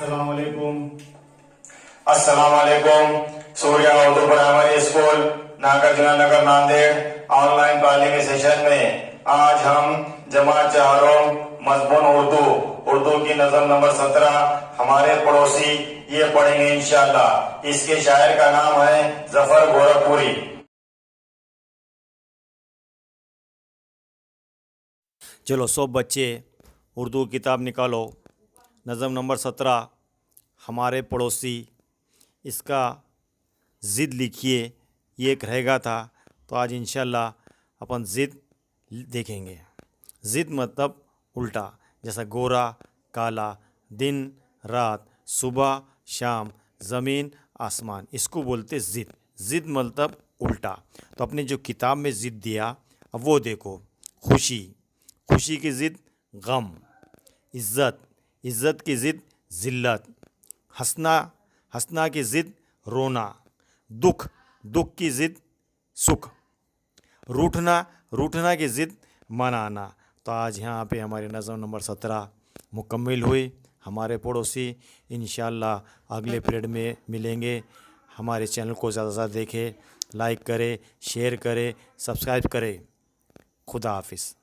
अस्सलामुअलैकुम। अस्सलामुअलैकुम। Surya Urdu primary school Nagarjuna नगर Nanded online तालीमी सेशन में आज हम जमात चारों मजमून उर्दू की नज़म नंबर 17 हमारे पड़ोसी ये पढ़ेंगे इंशाअल्लाह। इसके शायर का नाम है जफर गोरखपुरी। चलो सब बच्चे उर्दू किताब निकालो। नज़म नंबर 17 हमारे पड़ोसी। इसका ज़िद लिखिए, ये एक रहेगा था। तो आज इंशाल्लाह अपन ज़िद देखेंगे। ज़िद मतलब उल्टा, जैसा गोरा काला, दिन रात, सुबह शाम, ज़मीन आसमान, इसको बोलते ज़िद। ज़िद मतलब उल्टा। तो अपने जो किताब में ज़िद दिया, अब वो देखो। खुशी, खुशी की ज़िद गम। इज़्ज़त, इज़्ज़त की ज़िद ज़िल्लत। हंसना, हंसना की ज़िद रोना। दुख, दुख की ज़िद सुख। रूठना, रूठना की ज़िद मनाना। तो आज यहाँ पे हमारी नज़म नंबर 17 मुकम्मल हुई। हमारे पड़ोसी इंशाअल्लाह अगले पीरियड में मिलेंगे। हमारे चैनल को ज़्यादा से ज़्यादा देखें, लाइक करें, शेयर करें, सब्सक्राइब करें। खुदा हाफिज़।